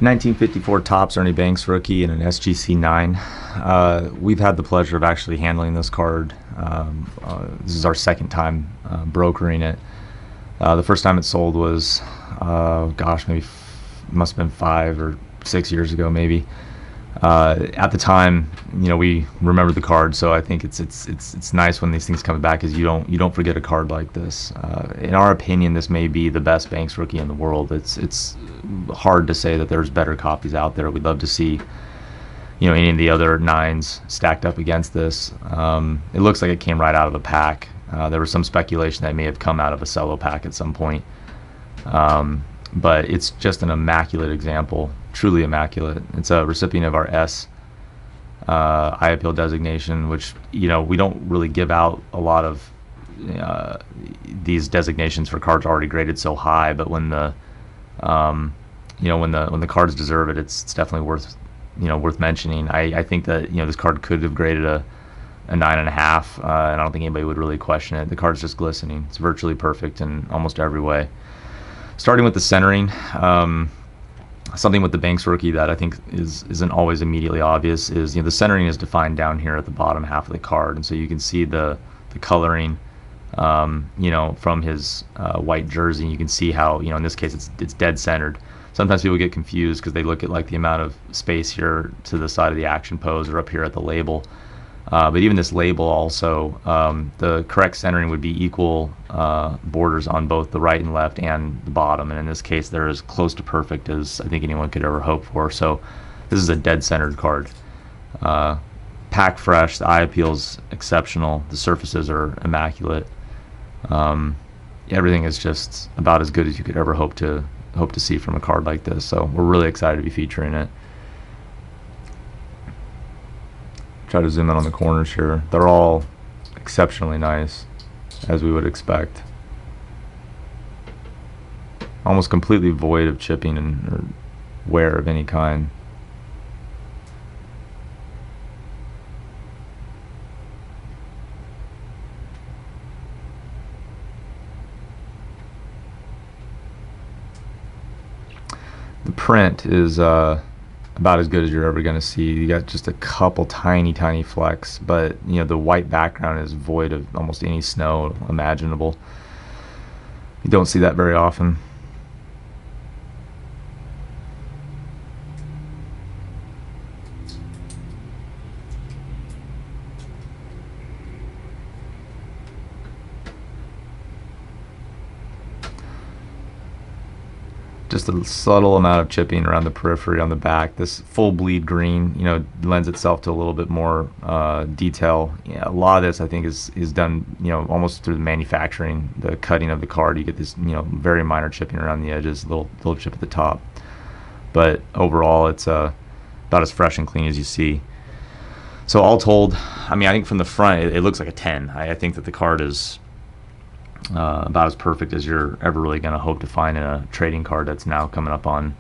1954 Topps Ernie Banks rookie and an SGC 9. We've had the pleasure of actually handling this card. This is our second time brokering it. The first time it sold was, maybe must have been 5 or 6 years ago, maybe. At the time, we remembered the card, so I think it's nice when these things come back, because you don't forget a card like this. In our opinion, this may be the best Banks rookie in the world. It's hard to say that there's better copies out there. We'd love to see any of the other 9s stacked up against this. It looks like it came right out of a pack. There was some speculation that it may have come out of a cello pack at some point. But it's just an immaculate example, truly immaculate. It's a recipient of our S eye appeal designation, which we don't really give out a lot of these designations for cards already graded so high. But when the when the cards deserve it, it's definitely worth mentioning. I think that this card could have graded a 9.5, and I don't think anybody would really question it. The card's just glistening. It's virtually perfect in almost every way. Starting with the centering, something with the Banks rookie that I think isn't always immediately obvious is the centering is defined down here at the bottom half of the card, and so you can see the coloring from his white jersey. You can see how in this case it's dead centered. Sometimes people get confused because they look at like the amount of space here to the side of the action pose or up here at the label. But even this label also, the correct centering would be equal borders on both the right and left and the bottom, and in this case they're as close to perfect as I think anyone could ever hope for. So this is a dead centered card. Pack fresh, the eye appeal's exceptional, the surfaces are immaculate. Everything is just about as good as you could ever hope to see from a card like this, so we're really excited to be featuring it. Try to zoom in on the corners here. They're all exceptionally nice, as we would expect. Almost completely void of chipping or wear of any kind. The print is about as good as you're ever going to see. You got just a couple tiny flecks, but the white background is void of almost any snow imaginable. You don't see that very often. Just a subtle amount of chipping around the periphery on the back. This full bleed green, lends itself to a little bit more detail. A lot of this, I think, is done, almost through the manufacturing, the cutting of the card. You get this, very minor chipping around the edges, little chip at the top. But overall, it's about as fresh and clean as you see. So all told, I think from the front, it looks like a 10. I think that the card is about as perfect as you're ever really going to hope to find in a trading card that's now coming up on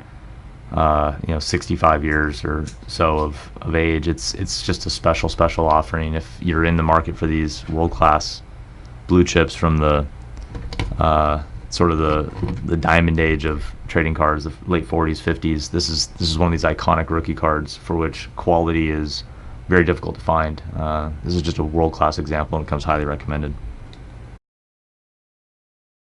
65 years or so of age. It's just a special offering if you're in the market for these world-class blue chips from the sort of the diamond age of trading cards, the late 40s, 50s. This is one of these iconic rookie cards for which quality is very difficult to find. This is just a world-class example, and it comes highly recommended.